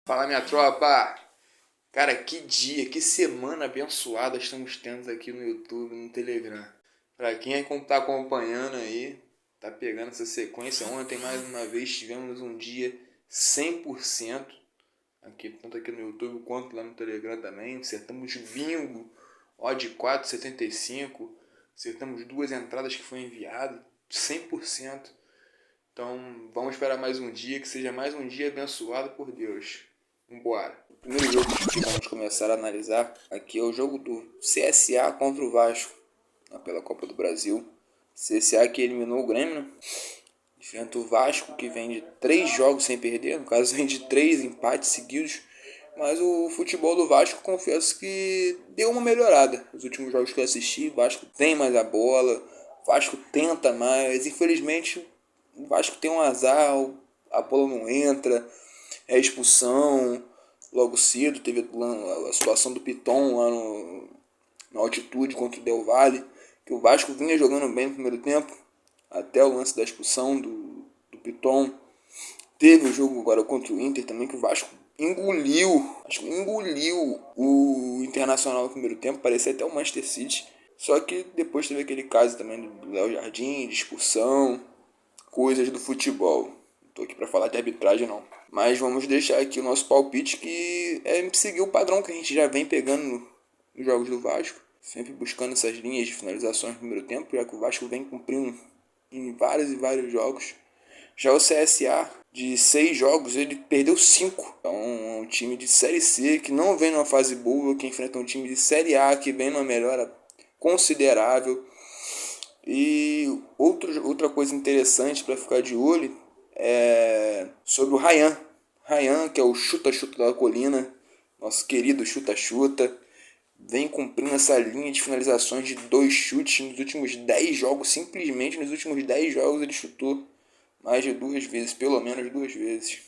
Fala, minha tropa! Cara, que dia, que semana abençoada estamos tendo aqui no YouTube, no Telegram. Pra quem tá acompanhando aí, tá pegando essa sequência. Ontem, mais uma vez, tivemos um dia 100% aqui, tanto aqui no YouTube quanto lá no Telegram também. Acertamos bingo, odd 4,75. Acertamos duas entradas que foi enviado, 100%. Então, vamos esperar mais um dia, que seja mais um dia abençoado por Deus. Vambora. O primeiro jogo que vamos começar a analisar aqui é o jogo do CSA contra o Vasco, pela Copa do Brasil. CSA que eliminou o Grêmio, né? Enfrenta o Vasco, que vem de 3 jogos sem perder, no caso vem de 3 empates seguidos. Mas o futebol do Vasco, confesso que deu uma melhorada. Os últimos jogos que eu assisti, o Vasco tem mais a bola, o Vasco tenta mais. Infelizmente, o Vasco tem um azar, a bola não entra, é expulsão. Logo cedo teve a situação do Piton lá na altitude contra o Del Valle, que o Vasco vinha jogando bem no primeiro tempo, até o lance da expulsão do Piton. Teve o jogo agora contra o Inter também, que o Vasco engoliu o Internacional no primeiro tempo, parecia até o Manchester City. Só que depois teve aquele caso também do Léo Jardim, de expulsão, coisas do futebol. Não tô aqui para falar de arbitragem não. Mas vamos deixar aqui o nosso palpite, que é seguir o padrão que a gente já vem pegando nos jogos do Vasco. Sempre buscando essas linhas de finalizações no primeiro tempo, já que o Vasco vem cumprindo em vários e vários jogos. Já o CSA, de 6 jogos, ele perdeu 5. É um time de Série C que não vem numa fase boa, que enfrenta um time de Série A que vem numa melhora considerável. E outra coisa interessante para ficar de olho é sobre o Ryan. Ryan, que é o chuta-chuta da colina, nosso querido chuta-chuta, vem cumprindo essa linha de finalizações de 2 chutes nos últimos 10 jogos. Simplesmente nos últimos 10 jogos ele chutou mais de 2 vezes, pelo menos 2 vezes.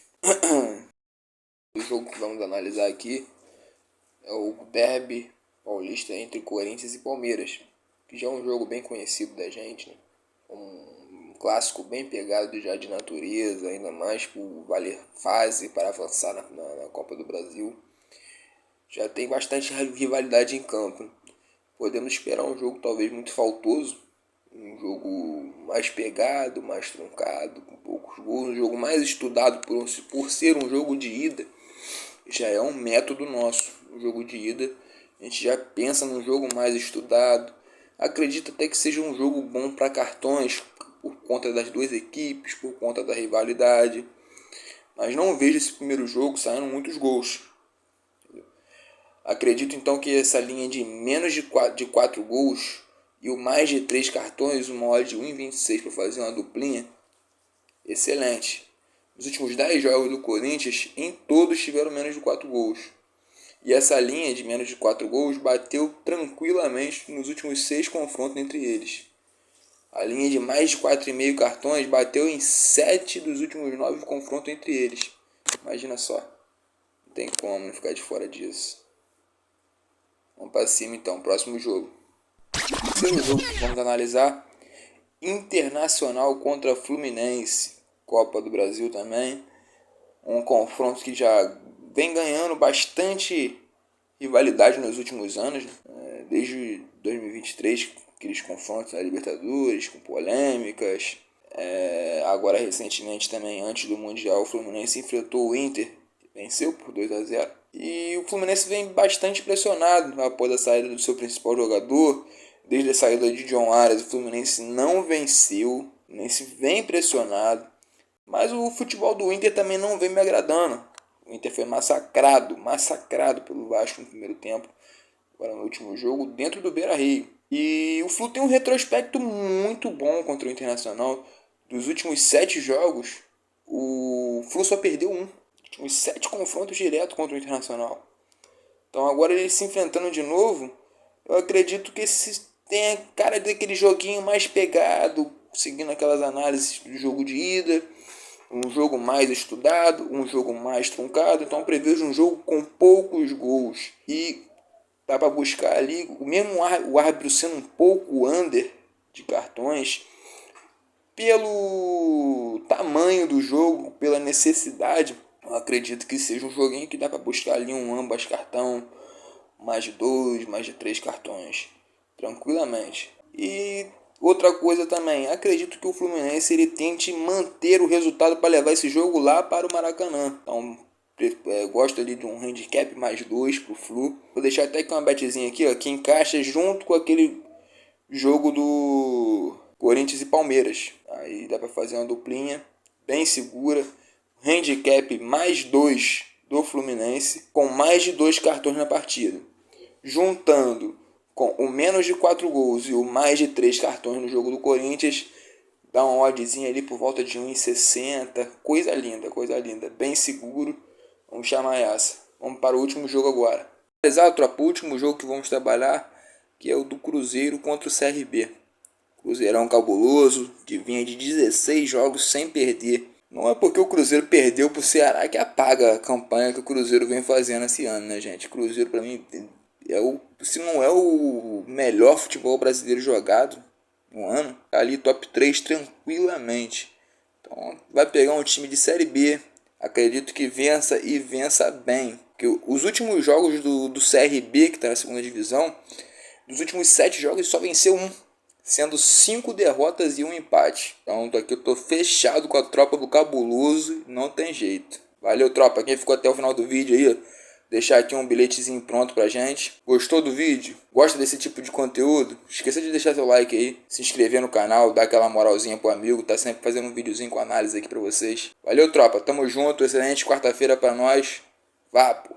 O jogo que vamos analisar aqui é o derby paulista entre Corinthians e Palmeiras, que já é um jogo bem conhecido da gente, né? Um clássico bem pegado já de natureza, ainda mais por valer fase para avançar na Copa do Brasil. Já tem bastante rivalidade em campo. Podemos esperar um jogo talvez muito faltoso, um jogo mais pegado, mais truncado, com poucos gols, um jogo mais estudado por ser um jogo de ida. Já é um método nosso, um jogo de ida. A gente já pensa num jogo mais estudado. Acredito até que seja um jogo bom para cartões, por conta das duas equipes, por conta da rivalidade. Mas não vejo esse primeiro jogo saindo muitos gols. Acredito então que essa linha de menos de 4 gols e o mais de 3 cartões, uma odd de 1,26 para fazer uma duplinha, excelente. Nos últimos 10 jogos do Corinthians, em todos tiveram menos de 4 gols. E essa linha de menos de 4 gols bateu tranquilamente nos últimos 6 confrontos entre eles. A linha de mais de 4,5 cartões bateu em 7 dos últimos 9 confrontos entre eles. Imagina só. Não tem como não ficar de fora disso. Vamos para cima então, próximo jogo. O segundo jogo que vamos analisar, Internacional contra Fluminense, Copa do Brasil também. Um confronto que já vem ganhando bastante rivalidade nos últimos anos, né? Desde 2023, aqueles confrontos na Libertadores, com polêmicas. Agora recentemente também, antes do Mundial, o Fluminense enfrentou o Inter, venceu por 2-0. E o Fluminense vem bastante pressionado após a saída do seu principal jogador. Desde a saída de John Arias, o Fluminense não venceu, o Fluminense vem pressionado. Mas o futebol do Inter também não vem me agradando. O Inter foi massacrado pelo Vasco no primeiro tempo, agora no último jogo, dentro do Beira-Rio. E o Flu tem um retrospecto muito bom contra o Internacional. Dos últimos 7 jogos, o Flu só perdeu um. Os 7 confrontos diretos contra o Internacional. Então agora eles se enfrentando de novo, eu acredito que esse tem a cara daquele joguinho mais pegado, seguindo aquelas análises do jogo de ida, um jogo mais estudado, um jogo mais truncado. Então eu prevejo um jogo com poucos gols. E dá para buscar ali, mesmo o árbitro sendo um pouco under de cartões, pelo tamanho do jogo, pela necessidade, Eu acredito que seja um joguinho que dá para buscar ali um ambas cartão, mais de 2, mais de 3 cartões, tranquilamente. E outra coisa também, acredito que o Fluminense ele tente manter o resultado para levar esse jogo lá para o Maracanã. Então, gosto ali de um handicap mais 2 pro Flu. Vou deixar até aqui uma betzinha aqui, ó, que encaixa junto com aquele jogo do Corinthians e Palmeiras. Aí dá para fazer uma duplinha bem segura. Handicap mais 2 do Fluminense com mais de 2 cartões na partida. Juntando com o menos de 4 gols e o mais de 3 cartões no jogo do Corinthians, dá uma oddzinha ali por volta de 1,60. Coisa linda, bem seguro. Vamos chamar essa. Vamos para o último jogo agora. Exato, tropa, o último jogo que vamos trabalhar, que é o do Cruzeiro contra o CRB. Cruzeirão cabuloso, que vinha de 16 jogos sem perder. Não é porque o Cruzeiro perdeu pro Ceará que apaga a campanha que o Cruzeiro vem fazendo esse ano, né, gente? Cruzeiro, pra mim, se não é o melhor futebol brasileiro jogado no ano, tá ali top 3 tranquilamente. Então, vai pegar um time de Série B, acredito que vença e vença bem. Porque os últimos jogos do CRB, que está na segunda divisão, dos últimos 7 jogos só venceu um, sendo 5 derrotas e um empate. Então daqui eu tô fechado com a tropa do Cabuloso, não tem jeito. Valeu, tropa, quem ficou até o final do vídeo aí, deixar aqui um bilhetezinho pronto pra gente. Gostou do vídeo? Gosta desse tipo de conteúdo? Esqueça de deixar seu like aí, se inscrever no canal, dar aquela moralzinha pro amigo, tá sempre fazendo um videozinho com análise aqui pra vocês. Valeu, tropa, tamo junto, excelente quarta-feira pra nós. Vapo!